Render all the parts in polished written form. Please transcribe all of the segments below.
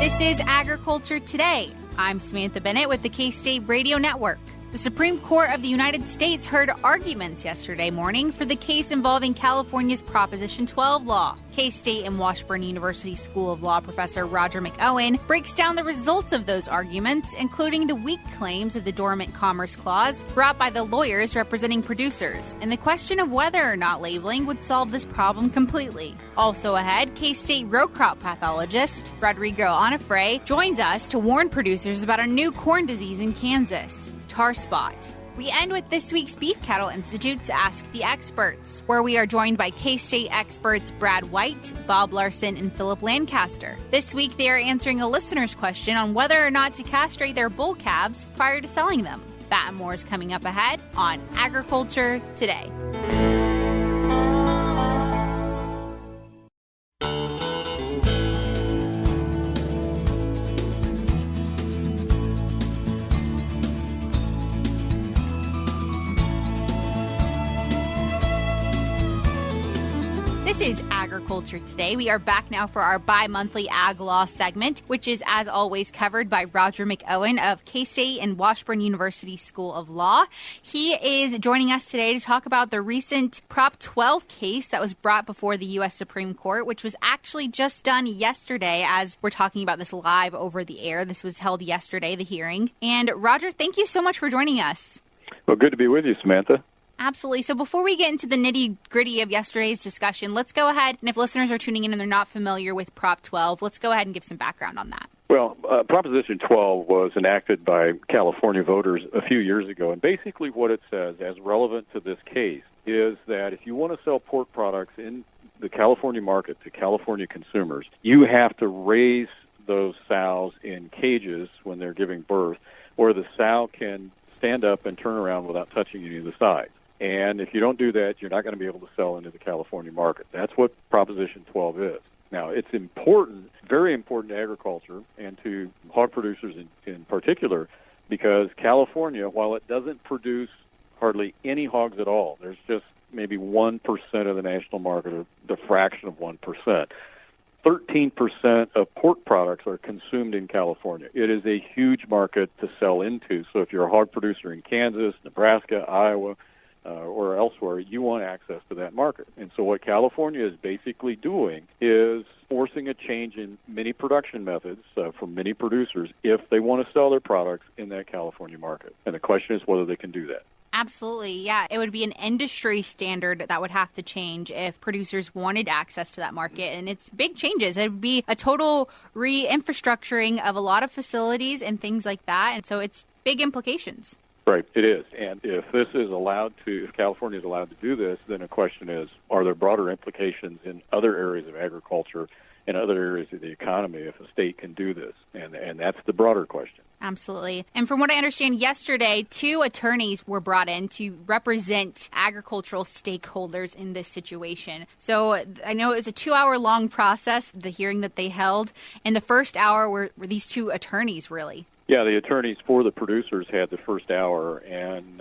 This is Agriculture Today. I'm Samantha Bennett with the K-State Radio Network. The Supreme Court of the United States heard arguments yesterday morning for the case involving California's Proposition 12 law. K-State and Washburn University School of Law professor Roger McEowen breaks down the results of those arguments, including the weak claims of the Dormant Commerce Clause brought by the lawyers representing producers, and the question of whether or not labeling would solve this problem completely. Also ahead, K-State row crop pathologist Rodrigo Onofre joins us to warn producers about a new corn disease in Kansas, tar spot. We end with this week's Beef Cattle Institute's Ask the Experts, where we are joined by K-State experts Brad White, Bob Larson, and Phillip Lancaster. This week, they are answering a listener's question on whether or not to castrate their bull calves prior to selling them. That and more is coming up ahead on Agriculture Today. This is Agriculture Today. We are back now for our bi-monthly Ag Law segment, which is, as always, covered by Roger McEowen of K-State and Washburn University School of Law. He is joining us today to talk about the recent Prop 12 case that was brought before the U.S. Supreme Court, which was actually just done yesterday as we're talking about this live over the air. This was held yesterday, the hearing. And Roger, thank you so much for joining us. Well, good to be with you, Samantha. Absolutely. So before we get into the nitty-gritty of yesterday's discussion, let's go ahead, and if listeners are tuning in and they're not familiar with Prop 12, let's go ahead and give some background on that. Well, Proposition 12 was enacted by California voters a few years ago, and basically what it says, as relevant to this case, is that if you want to sell pork products in the California market to California consumers, you have to raise those sows in cages when they're giving birth, where the sow can stand up and turn around without touching any of the sides. And if you don't do that, you're not going to be able to sell into the California market. That's what Proposition 12 is. Now, it's important, very important to agriculture and to hog producers in particular, because California, while it doesn't produce hardly any hogs at all, there's just maybe 1% of the national market, or the fraction of 1%. 13% of pork products are consumed in California. It is a huge market to sell into. So if you're a hog producer in Kansas, Nebraska, Iowa, or elsewhere, you want access to that market. And so what California is basically doing is forcing a change in many production methods for many producers if they want to sell their products in that California market. And the question is whether they can do that. Absolutely, yeah. It would be an industry standard that would have to change if producers wanted access to that market. And it's big changes. It would be a total re-infrastructuring of a lot of facilities and things like that. And so it's big implications. Right, it is. And if California is allowed to do this, then the question is, are there broader implications in other areas of agriculture and other areas of the economy if a state can do this? And that's the broader question. Absolutely. And from what I understand, yesterday, 2 attorneys were brought in to represent agricultural stakeholders in this situation. So I know it was a 2-hour-long process, the hearing that they held. And the first hour were these 2 attorneys, really. Yeah, the attorneys for the producers had the first hour, and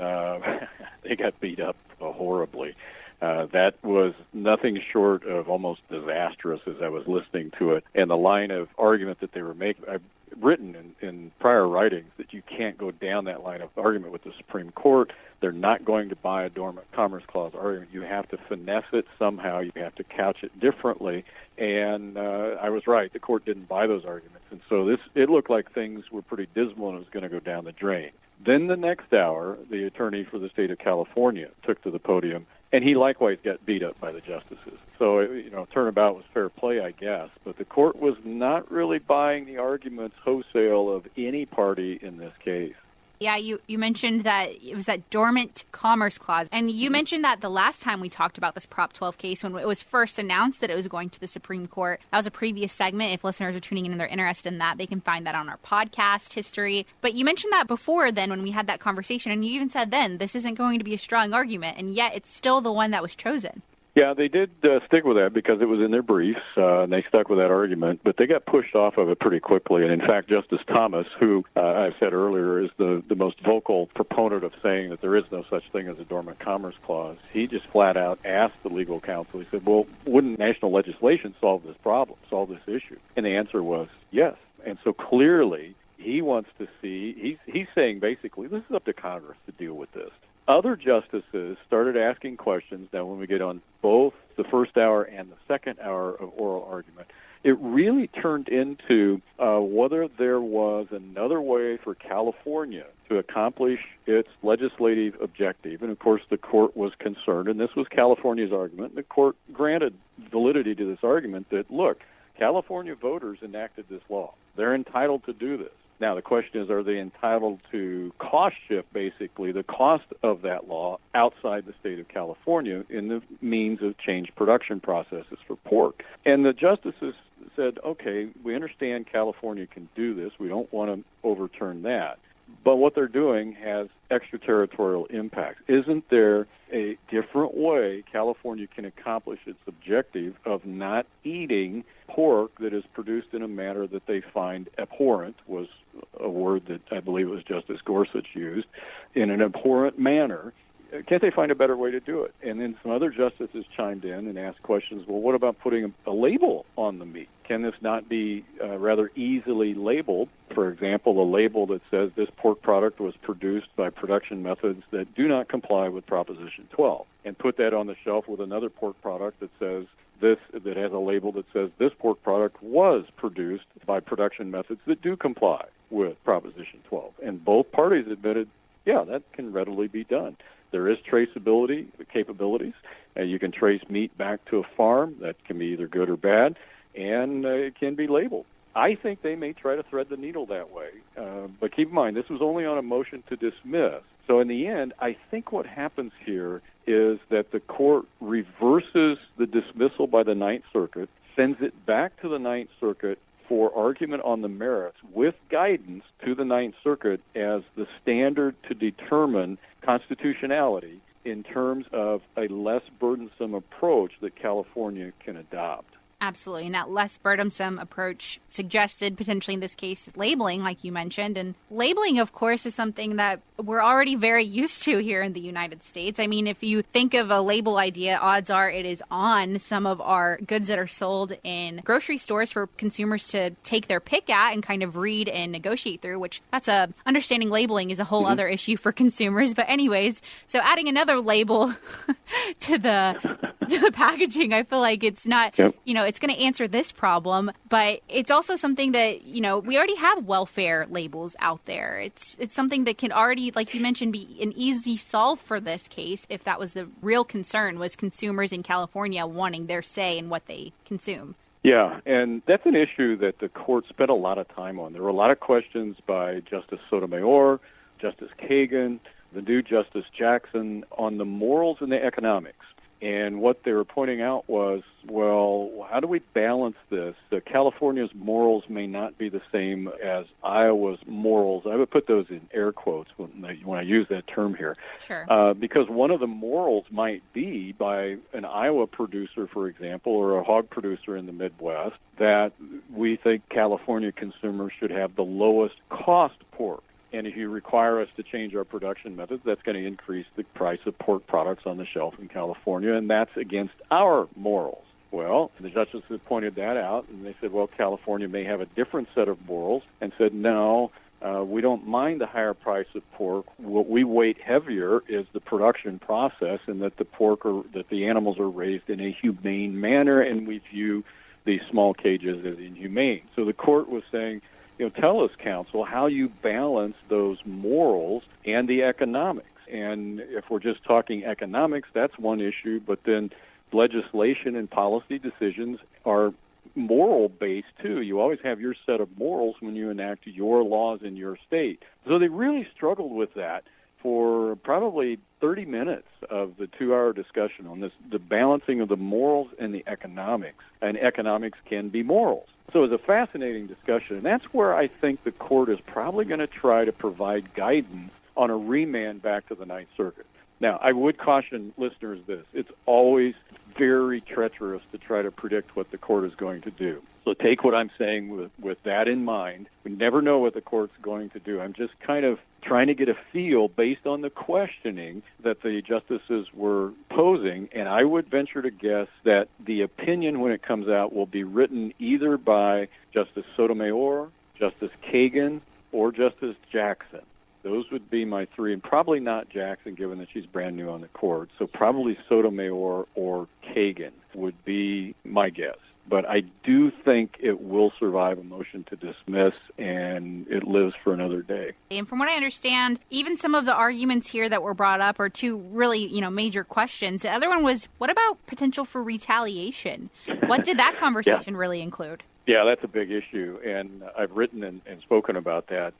they got beat up horribly. That was nothing short of almost disastrous as I was listening to it. And the line of argument that they were making, I've written in prior writings that you can't go down that line of argument with the Supreme Court. They're not going to buy a Dormant Commerce Clause argument. You have to finesse it somehow. You have to couch it differently. And I was right. The court didn't buy those arguments. And so it looked like things were pretty dismal and it was going to go down the drain. Then the next hour, the attorney for the state of California took to the podium, and he likewise got beat up by the justices. So, turnabout was fair play, I guess. But the court was not really buying the arguments wholesale of any party in this case. Yeah, you mentioned that it was that Dormant Commerce Clause. And you mentioned that the last time we talked about this Prop 12 case, when it was first announced that it was going to the Supreme Court. That was a previous segment. If listeners are tuning in and they're interested in that, they can find that on our podcast history. But you mentioned that before then when we had that conversation, and you even said then this isn't going to be a strong argument, and yet it's still the one that was chosen. Yeah, they did stick with that because it was in their briefs, and they stuck with that argument, but they got pushed off of it pretty quickly. And in fact, Justice Thomas, who I said earlier is the most vocal proponent of saying that there is no such thing as a Dormant Commerce Clause, he just flat out asked the legal counsel, he said, well, wouldn't national legislation solve this problem, solve this issue? And the answer was yes. And so clearly he wants to see, he's saying basically this is up to Congress to deal with this. Other justices started asking questions. Now, when we get on both the first hour and the second hour of oral argument, it really turned into whether there was another way for California to accomplish its legislative objective. And, of course, the court was concerned, and this was California's argument. The court granted validity to this argument that, look, California voters enacted this law. They're entitled to do this. Now, the question is, are they entitled to cost shift, basically, the cost of that law outside the state of California in the means of changed production processes for pork? And the justices said, okay, we understand California can do this. We don't want to overturn that. But what they're doing has extraterritorial impacts. Isn't there a different way California can accomplish its objective of not eating pork that is produced in a manner that they find abhorrent, was a word that I believe it was Justice Gorsuch used, in an abhorrent manner? Can't they find a better way to do it? And then some other justices chimed in and asked questions, well, what about putting a label on the meat? Can this not be rather easily labeled? For example, a label that says this pork product was produced by production methods that do not comply with Proposition 12, and put that on the shelf with another pork product that says this, that has a label that says this pork product was produced by production methods that do comply with Proposition 12. And both parties admitted, yeah, that can readily be done. There is traceability capabilities. You can trace meat back to a farm. That can be either good or bad, and it can be labeled. I think they may try to thread the needle that way. But keep in mind, this was only on a motion to dismiss. So in the end, I think what happens here is that the court reverses the dismissal by the Ninth Circuit, sends it back to the Ninth Circuit for argument on the merits with guidance to the Ninth Circuit as the standard to determine constitutionality in terms of a less burdensome approach that California can adopt. Absolutely. And that less burdensome approach suggested potentially in this case labeling, like you mentioned. And labeling, of course, is something that we're already very used to here in the United States. I mean, if you think of a label idea, odds are it is on some of our goods that are sold in grocery stores for consumers to take their pick at and kind of read and negotiate through, which understanding labeling is a whole other issue for consumers. But anyways, so adding another label to the packaging, I feel like it's not, it's going to answer this problem, but it's also something that, we already have welfare labels out there. It's something that can already, like you mentioned, be an easy solve for this case if that was the real concern, was consumers in California wanting their say in what they consume. Yeah, and that's an issue that the court spent a lot of time on. There were a lot of questions by Justice Sotomayor, Justice Kagan, the new Justice Jackson on the morals and the economics. And what they were pointing out was, well, how do we balance this? California's morals may not be the same as Iowa's morals. I would put those in air quotes when I use that term here. Sure. Because one of the morals might be by an Iowa producer, for example, or a hog producer in the Midwest, that we think California consumers should have the lowest cost pork. And if you require us to change our production methods, that's going to increase the price of pork products on the shelf in California, and that's against our morals. Well, the justices pointed that out, and they said, well, California may have a different set of morals, and said, no, we don't mind the higher price of pork. What we weight heavier is the production process, and that that the animals are raised in a humane manner, and we view these small cages as inhumane. So the court was saying, tell us, counsel, how you balance those morals and the economics. And if we're just talking economics, that's one issue, but then legislation and policy decisions are moral-based, too. You always have your set of morals when you enact your laws in your state. So they really struggled with that for probably 30 minutes of the 2-hour discussion on this, the balancing of the morals and the economics. And economics can be morals. So it was a fascinating discussion, and that's where I think the court is probably going to try to provide guidance on a remand back to the Ninth Circuit. Now, I would caution listeners this. It's always very treacherous to try to predict what the court is going to do. So take what I'm saying with that in mind. We never know what the court's going to do. I'm just kind of trying to get a feel based on the questioning that the justices were posing, and I would venture to guess that the opinion when it comes out will be written either by Justice Sotomayor, Justice Kagan, or Justice Jackson. Those would be my three, and probably not Jackson, given that she's brand new on the court. So probably Sotomayor or Kagan would be my guess. But I do think it will survive a motion to dismiss, and it lives for another day. And from what I understand, even some of the arguments here that were brought up are two really, major questions. The other one was, what about potential for retaliation? What did that conversation really include? Yeah, that's a big issue, and I've written and spoken about that,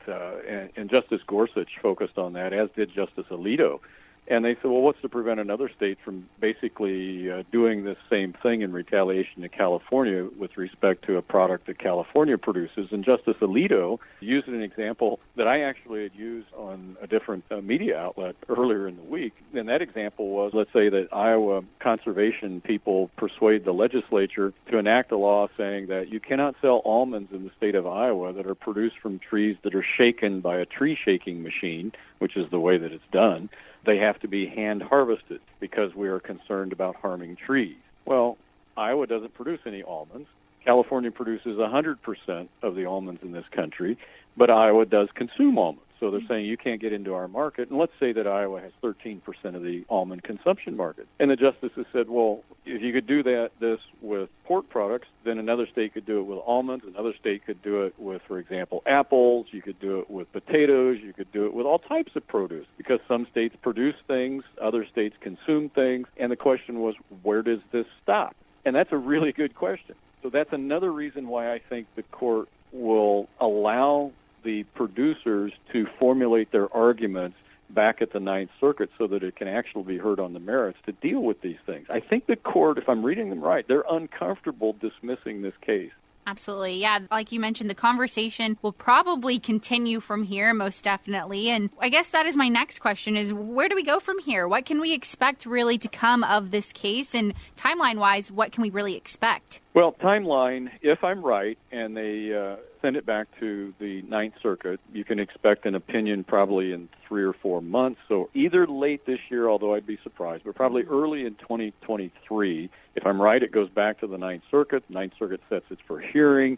and Justice Gorsuch focused on that, as did Justice Alito. And they said, well, what's to prevent another state from basically doing this same thing in retaliation to California with respect to a product that California produces? And Justice Alito used an example that I actually had used on a different media outlet earlier in the week. And that example was, let's say that Iowa conservation people persuade the legislature to enact a law saying that you cannot sell almonds in the state of Iowa that are produced from trees that are shaken by a tree shaking machine, which is the way that it's done. They have to be hand harvested because we are concerned about harming trees. Well, Iowa doesn't produce any almonds. California produces 100% of the almonds in this country, but Iowa does consume almonds. So they're saying you can't get into our market. And let's say that Iowa has 13% of the almond consumption market. And the justices said, well, if you could do this with pork products, then another state could do it with almonds. Another state could do it with, for example, apples. You could do it with potatoes. You could do it with all types of produce, because some states produce things, other states consume things. And the question was, where does this stop? And that's a really good question. So that's another reason why I think the court will allow the producers to formulate their arguments back at the Ninth Circuit so that it can actually be heard on the merits to deal with these things. I think the court, if I'm reading them right, they're uncomfortable dismissing this case. Absolutely. Yeah. Like you mentioned, the conversation will probably continue from here, most definitely. And I guess that is my next question is, where do we go from here? What can we expect really to come of this case? And timeline-wise, what can we really expect? Well, timeline, if I'm right, and they send it back to the Ninth Circuit, you can expect an opinion probably in 3 or 4 months. So either late this year, although I'd be surprised, but probably early in 2023. If I'm right, it goes back to the Ninth Circuit. The Ninth Circuit sets it for hearing.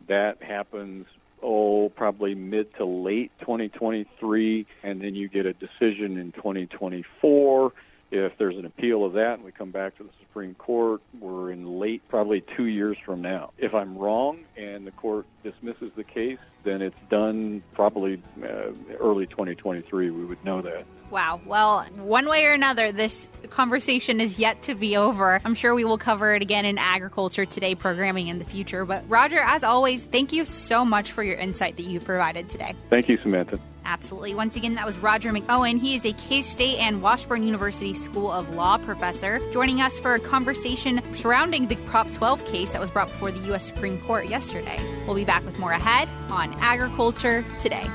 That happens, probably mid to late 2023, and then you get a decision in 2024. If there's an appeal of that and we come back to the Supreme Court, we're in late, probably 2 years from now. If I'm wrong and the court dismisses the case, then it's done probably early 2023. We would know that. Wow. Well, one way or another, this conversation is yet to be over. I'm sure we will cover it again in Agriculture Today programming in the future. But Roger, as always, thank you so much for your insight that you provided today. Thank you, Samantha. Absolutely. Once again, that was Roger McEowen. He is a K-State and Washburn University School of Law professor, joining us for a conversation surrounding the Prop 12 case that was brought before the U.S. Supreme Court yesterday. We'll be back with more ahead on Agriculture Today.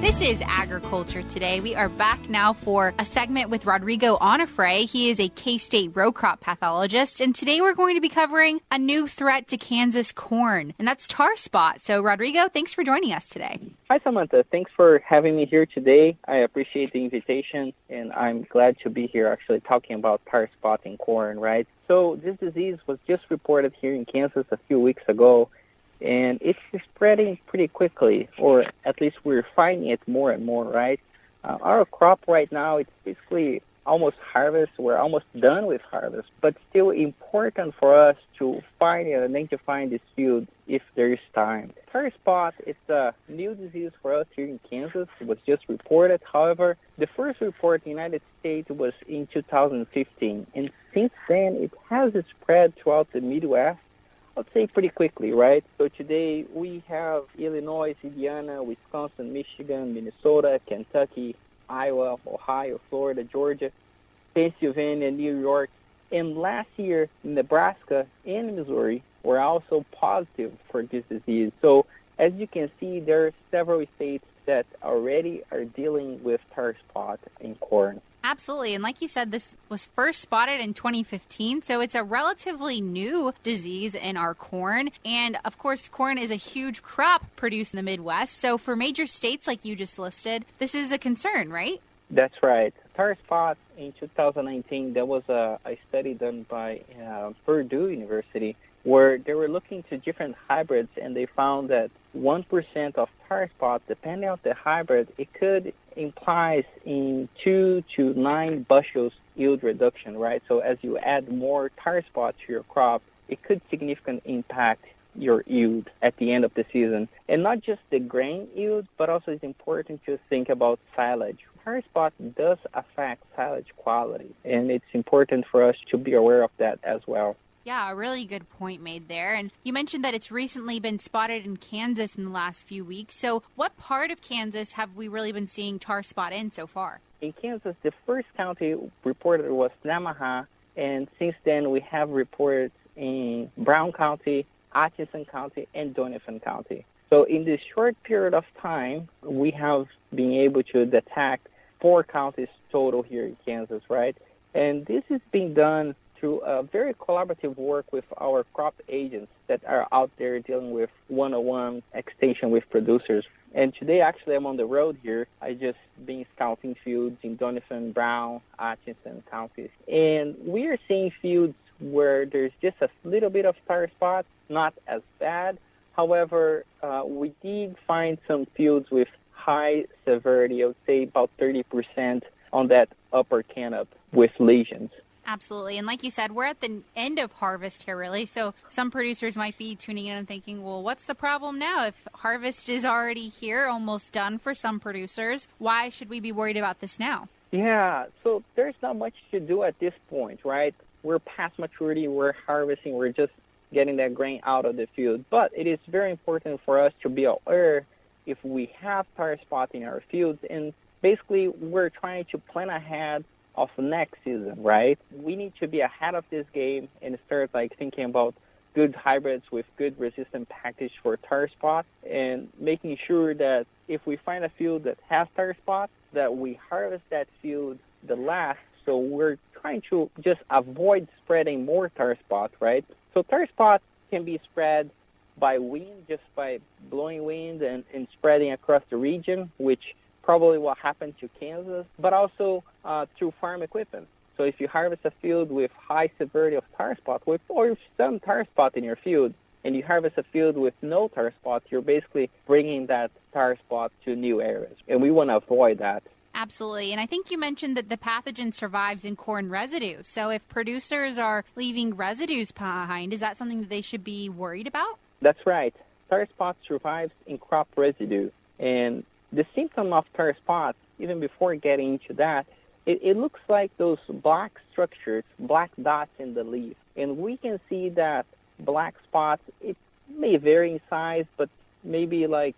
This is Agriculture Today. We are back now for a segment with Rodrigo Onofre. He is a K-State row crop pathologist, and today we're going to be covering a new threat to Kansas corn, and that's tar spot. So, Rodrigo, thanks for joining us today. Hi, Samantha. Thanks for having me here today. I appreciate the invitation, and I'm glad to be here actually talking about tar spot in corn, right? So this disease was just reported here in Kansas a few weeks ago, and it's spreading pretty quickly, or at least we're finding it more and more, right? Our crop right now, it's basically almost harvest. We're almost done with harvest, but still important for us to find and identify this field if there is time. Tar spot, it's a new disease for us here in Kansas. It was just reported. However, the first report in the United States was in 2015, and since then it has spread throughout the Midwest. I'd say pretty quickly, right? So today we have Illinois, Indiana, Wisconsin, Michigan, Minnesota, Kentucky, Iowa, Ohio, Florida, Georgia, Pennsylvania, New York, and last year Nebraska and Missouri were also positive for this disease. So as you can see, there are several states that already are dealing with tar spot in corn. Absolutely. And like you said, this was first spotted in 2015, so it's a relatively new disease in our corn. And of course, corn is a huge crop produced in the Midwest. So for major states like you just listed, this is a concern, right? That's right. Tar spot in 2019, there was a study done by Purdue University where they were looking to different hybrids, and they found that 1% of tar spot, depending on the hybrid, it could imply in 2 to 9 bushels yield reduction, right? So as you add more tar spot to your crop, it could significantly impact your yield at the end of the season. And not just the grain yield, but also it's important to think about silage. Tar spot does affect silage quality, and it's important for us to be aware of that as well. Yeah, a really good point made there. And you mentioned that it's recently been spotted in Kansas in the last few weeks. So what part of Kansas have we really been seeing tar spot in so far? In Kansas, the first county reported was Namaha, and since then we have reports in Brown County, Atchison County, and Donovan County. So in this short period of time, we have been able to detect 4 counties total here in Kansas, right? And this is being done through a very collaborative work with our crop agents that are out there dealing with one-on-one extension with producers. And today, actually, I'm on the road here. I just been scouting fields in Donovan, Brown, Atchison counties. And we are seeing fields where there's just a little bit of tar spot, not as bad. However, we did find some fields with high severity, I would say about 30% on that upper canop with lesions. Absolutely. And like you said, we're at the end of harvest here, really. So some producers might be tuning in and thinking, well, what's the problem now? If harvest is already here, almost done for some producers, why should we be worried about this now? Yeah, so there's not much to do at this point, right? We're past maturity, we're harvesting, we're just getting that grain out of the field. But it is very important for us to be aware if we have tar spot in our fields. And basically, we're trying to plan ahead of next season, right? We need to be ahead of this game and start thinking about good hybrids with good resistant package for tar spot and making sure that if we find a field that has tar spot, that we harvest that field the last. So we're trying to just avoid spreading more tar spot, right? So tar spot can be spread by wind, just by blowing wind and spreading across the region, which probably what happened to Kansas, but also through farm equipment. So if you harvest a field with high severity of tar spot, or some tar spot in your field, and you harvest a field with no tar spot, you're basically bringing that tar spot to new areas, and we want to avoid that. Absolutely. And I think you mentioned that the pathogen survives in corn residue. So if producers are leaving residues behind, is that something that they should be worried about? That's right. Tar spot survives in crop residue, and the symptom of tar spot, even before getting into that, it looks like those black structures, black dots in the leaf. And we can see that black spots, it may vary in size, but maybe 1/8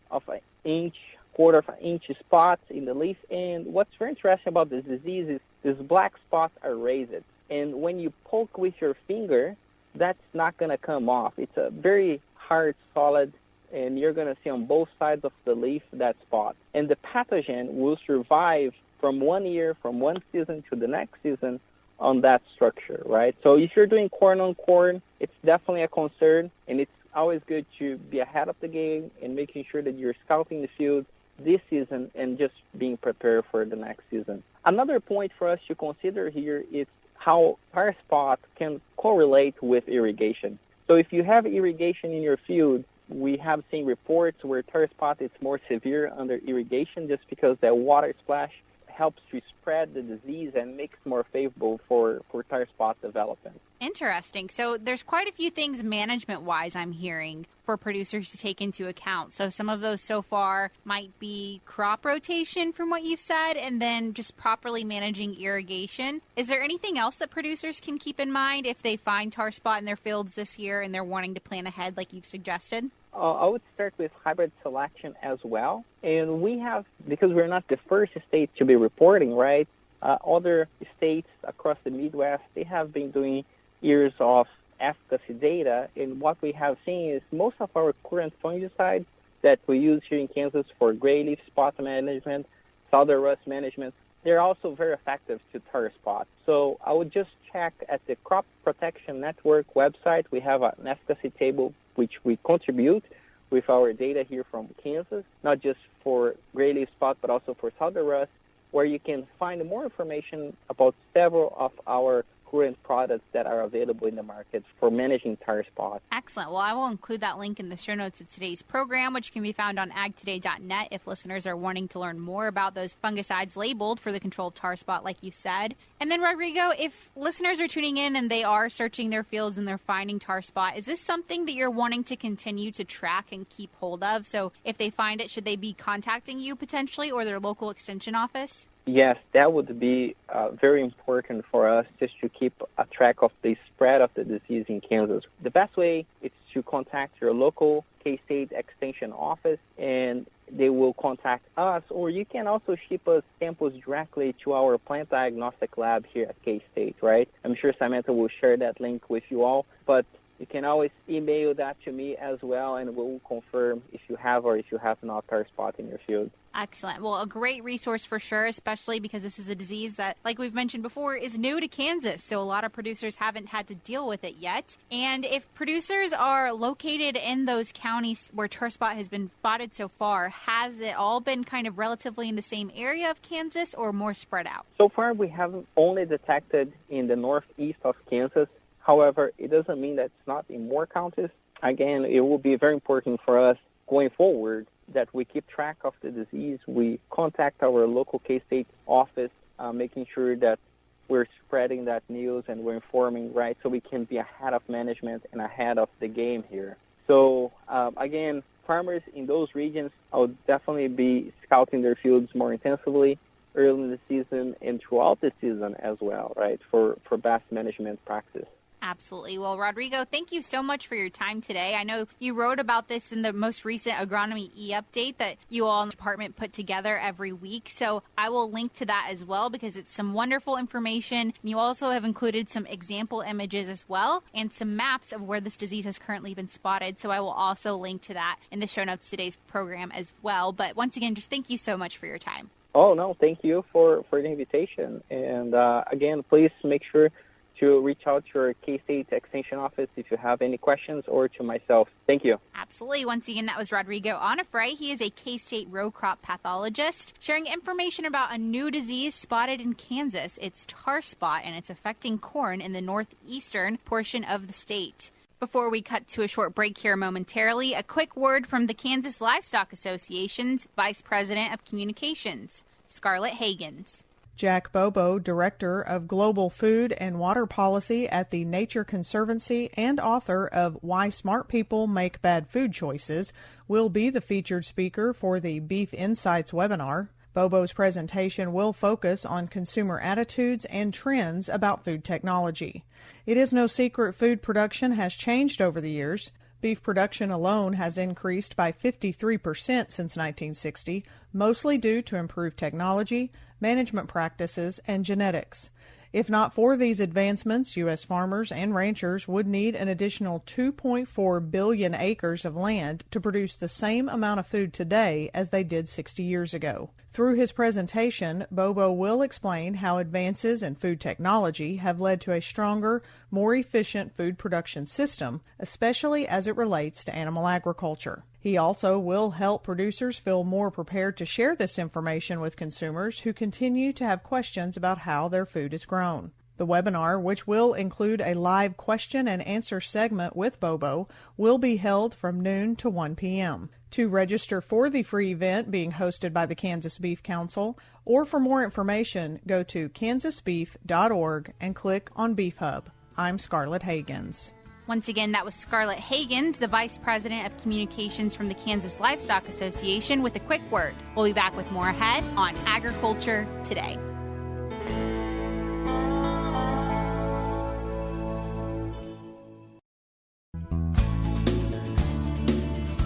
of an inch, 1/4 of an inch spots in the leaf. And what's very interesting about this disease is these black spots are raised. And when you poke with your finger, that's not going to come off. It's a very hard, solid, and you're going to see on both sides of the leaf that spot. And the pathogen will survive from 1 year, from one season to the next season on that structure, right? So if you're doing corn on corn, it's definitely a concern, and it's always good to be ahead of the game and making sure that you're scouting the field this season and just being prepared for the next season. Another point for us to consider here is how tar spot can correlate with irrigation. So if you have irrigation in your field, we have seen reports where tar spot is more severe under irrigation just because that water splash helps to spread the disease and makes it more favorable for tar spot development. Interesting. So there's quite a few things management-wise I'm hearing for producers to take into account. So some of those so far might be crop rotation from what you've said, and then just properly managing irrigation. Is there anything else that producers can keep in mind if they find tar spot in their fields this year and they're wanting to plan ahead like you've suggested? I would start with hybrid selection as well. And we have, because we're not the first state to be reporting, right? Other states across the Midwest, they have been doing years of efficacy data. And what we have seen is most of our current fungicides that we use here in Kansas for gray leaf spot management, southern rust management, they're also very effective to tar spot. So I would just check at the Crop Protection Network website. We have an efficacy table which we contribute with our data here from Kansas, not just for gray leaf spot, but also for southern rust, where you can find more information about several of our current products that are available in the market for managing tar spots. Excellent. Well, I will include that link in the show notes of today's program, which can be found on agtoday.net if listeners are wanting to learn more about those fungicides labeled for the control of tar spot, like you said. And then, Rodrigo, if listeners are tuning in and they are searching their fields and they're finding tar spot, is this something that you're wanting to continue to track and keep hold of? So if they find it, should they be contacting you potentially or their local extension office? Yes, that would be very important for us just to keep a track of the spread of the disease in Kansas. The best way is to contact your local K-State Extension office, and they will contact us, or you can also ship us samples directly to our plant diagnostic lab here at K-State, right? I'm sure Samantha will share that link with you all, but you can always email that to me as well, and we'll confirm if you have or if you have not tar spot in your field. Excellent. Well, a great resource for sure, especially because this is a disease that, like we've mentioned before, is new to Kansas. So a lot of producers haven't had to deal with it yet. And if producers are located in those counties where tar spot has been spotted so far, has it all been kind of relatively in the same area of Kansas or more spread out? So far, we have only detected in the northeast of Kansas. However, it doesn't mean that it's not in more counties. Again, it will be very important for us going forward that we keep track of the disease. We contact our local K-State office, making sure that we're spreading that news and we're informing, right, so we can be ahead of management and ahead of the game here. So, again, farmers in those regions, I would definitely be scouting their fields more intensively early in the season and throughout the season as well, right, for best management practice. Absolutely. Well, Rodrigo, thank you so much for your time today. I know you wrote about this in the most recent Agronomy e-update that you all in the department put together every week. So I will link to that as well because it's some wonderful information. You also have included some example images as well and some maps of where this disease has currently been spotted. So I will also link to that in the show notes of today's program as well. But once again, just thank you so much for your time. Oh, no, thank you for the invitation. And again, please make sure to reach out to your K-State Extension office if you have any questions, or to myself. Thank you. Absolutely. Once again, that was Rodrigo Onofre. He is a K-State row crop pathologist sharing information about a new disease spotted in Kansas. It's tar spot, and it's affecting corn in the northeastern portion of the state. Before we cut to a short break here momentarily, a quick word from the Kansas Livestock Association's Vice President of Communications, Scarlett Hagans. Jack Bobo, Director of Global Food and Water Policy at the Nature Conservancy and author of Why Smart People Make Bad Food Choices, will be the featured speaker for the Beef Insights webinar. Bobo's presentation will focus on consumer attitudes and trends about food technology. It is no secret food production has changed over the years. Beef production alone has increased by 53% since 1960, mostly due to improved technology, management practices, and genetics. If not for these advancements, U.S. farmers and ranchers would need an additional 2.4 billion acres of land to produce the same amount of food today as they did 60 years ago. Through his presentation, Bobo will explain how advances in food technology have led to a stronger, more efficient food production system, especially as it relates to animal agriculture. He also will help producers feel more prepared to share this information with consumers who continue to have questions about how their food is grown. The webinar, which will include a live question and answer segment with Bobo, will be held from noon to 1 p.m. To register for the free event being hosted by the Kansas Beef Council, or for more information, go to kansasbeef.org and click on Beef Hub. I'm Scarlett Hagans. Once again, that was Scarlett Hagans, the Vice President of Communications from the Kansas Livestock Association, with a quick word. We'll be back with more ahead on Agriculture Today.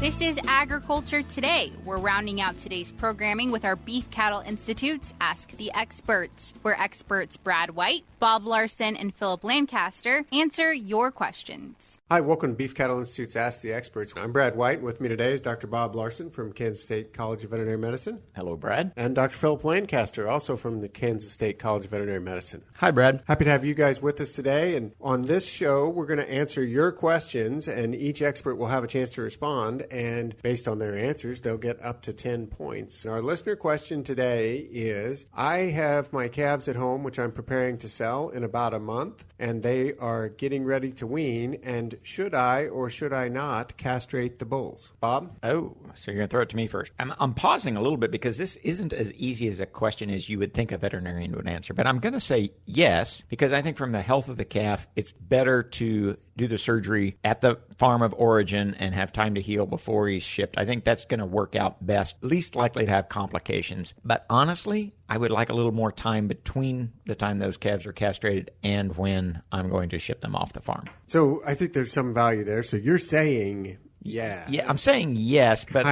This is Agriculture Today. We're rounding out today's programming with our Beef Cattle Institute's Ask the Experts, where experts Brad White, Bob Larson, and Phillip Lancaster answer your questions. Hi, welcome to Beef Cattle Institute's Ask the Experts. I'm Brad White, and with me today is Dr. Bob Larson from Kansas State College of Veterinary Medicine. Hello, Brad. And Dr. Phillip Lancaster, also from the Kansas State College of Veterinary Medicine. Hi, Brad. Happy to have you guys with us today. And on this show, we're going to answer your questions, and each expert will have a chance to respond. And based on their answers, they'll get up to 10 points. And our listener question today is, I have my calves at home, which I'm preparing to sell in about a month, and they are getting ready to wean. And should I or should I not castrate the bulls? Bob? Oh, so you're going to throw it to me first. I'm pausing a little bit because this isn't as easy as a question as you would think a veterinarian would answer. But I'm going to say yes, because I think from the health of the calf, it's better to do the surgery at the farm of origin and have time to heal before he's shipped. I think that's going to work out best, least likely to have complications. But honestly, I would like a little more time between the time those calves are castrated and when I'm going to ship them off the farm. So I think there's some value there. So you're saying yes. Yeah, I'm saying yes, but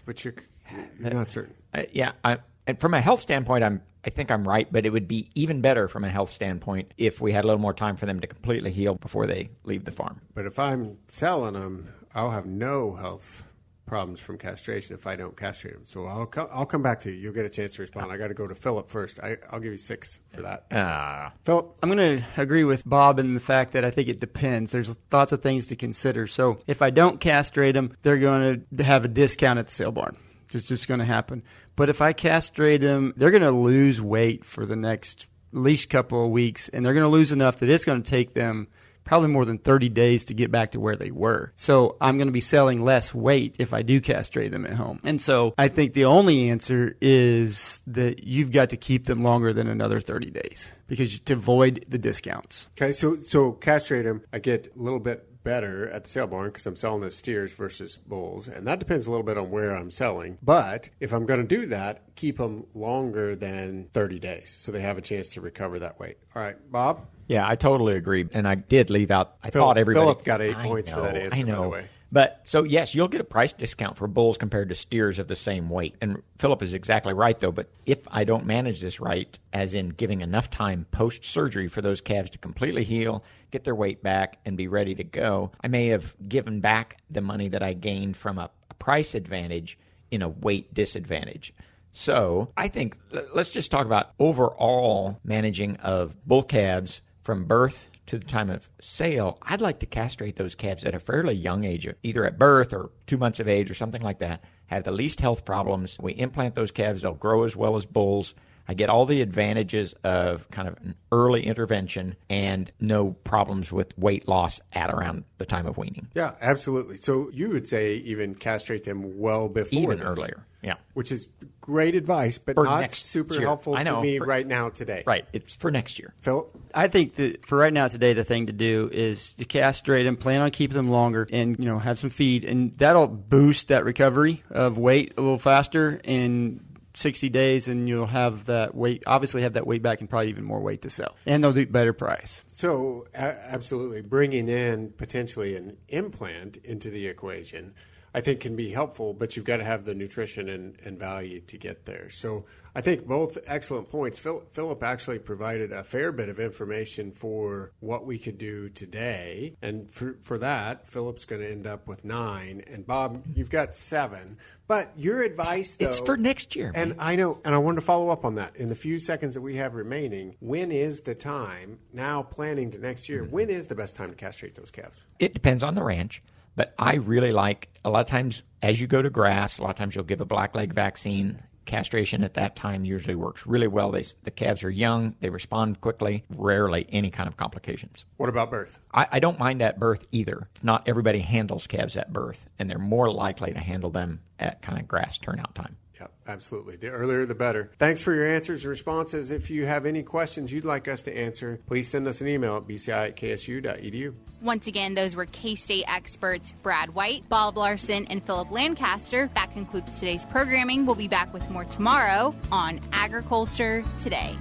but you're not certain. And from a health standpoint, I think I'm right, but it would be even better from a health standpoint if we had a little more time for them to completely heal before they leave the farm. But if I'm selling them, I'll have no health problems from castration if I don't castrate them. So I'll come back to you. You'll get a chance to respond. I got to go to Phillip first. I'll give you 6 for that. Phillip? I'm going to agree with Bob in the fact that I think it depends. There's lots of things to consider. So if I don't castrate them, they're going to have a discount at the sale barn. It's just going to happen. But if I castrate them, they're going to lose weight for the next at least couple of weeks, and they're going to lose enough that it's going to take them probably more than 30 days to get back to where they were. So I'm going to be selling less weight if I do castrate them at home. And so I think the only answer is that you've got to keep them longer than another 30 days because to avoid the discounts. Okay, so castrate them, I get a little bit better at the sale barn because I'm selling the steers versus bulls, and that depends a little bit on where I'm selling. But if I'm going to do that, keep them longer than 30 days so they have a chance to recover that weight. All right, Bob? Yeah, I totally agree. And I did leave out, thought everybody... Phillip got 8 points for that answer, by the way. But, so yes, you'll get a price discount for bulls compared to steers of the same weight. And Phillip is exactly right, though. But if I don't manage this right, as in giving enough time post-surgery for those calves to completely heal, get their weight back, and be ready to go, I may have given back the money that I gained from a price advantage in a weight disadvantage. So I think let's just talk about overall managing of bull calves from birth to the time of sale. I'd like to castrate those calves at a fairly young age, either at birth or 2 months of age or something like that, have the least health problems. We implant those calves, they'll grow as well as bulls. I get all the advantages of kind of an early intervention and no problems with weight loss at around the time of weaning. Yeah, absolutely. So you would say even castrate them well before even this, earlier, yeah. Which is great advice, but for not super year. helpful to me right now today. Right, it's for next year. Phillip? I think that for right now today, the thing to do is to castrate them, plan on keeping them longer, and have some feed, and that'll boost that recovery of weight a little faster in 60 days, and you'll have that weight, obviously have that weight back and probably even more weight to sell. And they'll do better price. So absolutely, bringing in potentially an implant into the equation I think can be helpful, but you've got to have the nutrition and value to get there. So I think both excellent points. Phillip actually provided a fair bit of information for what we could do today. And for that, Phillip's going to end up with 9. And Bob, you've got 7. But your advice, though... It's for next year. And I know, and I wanted to follow up on that. In the few seconds that we have remaining, when is the time, now planning to next year, when is the best time to castrate those calves? It depends on the ranch. But I really like, a lot of times, as you go to grass, a lot of times you'll give a blackleg vaccine. Castration at that time usually works really well. The calves are young. They respond quickly. Rarely any kind of complications. What about birth? I don't mind at birth either. Not everybody handles calves at birth, and they're more likely to handle them at kind of grass turnout time. Yeah, absolutely. The earlier, the better. Thanks for your answers and responses. If you have any questions you'd like us to answer, please send us an email at bci@ksu.edu. Once again, those were K-State experts Brad White, Bob Larson, and Phillip Lancaster. That concludes today's programming. We'll be back with more tomorrow on Agriculture Today.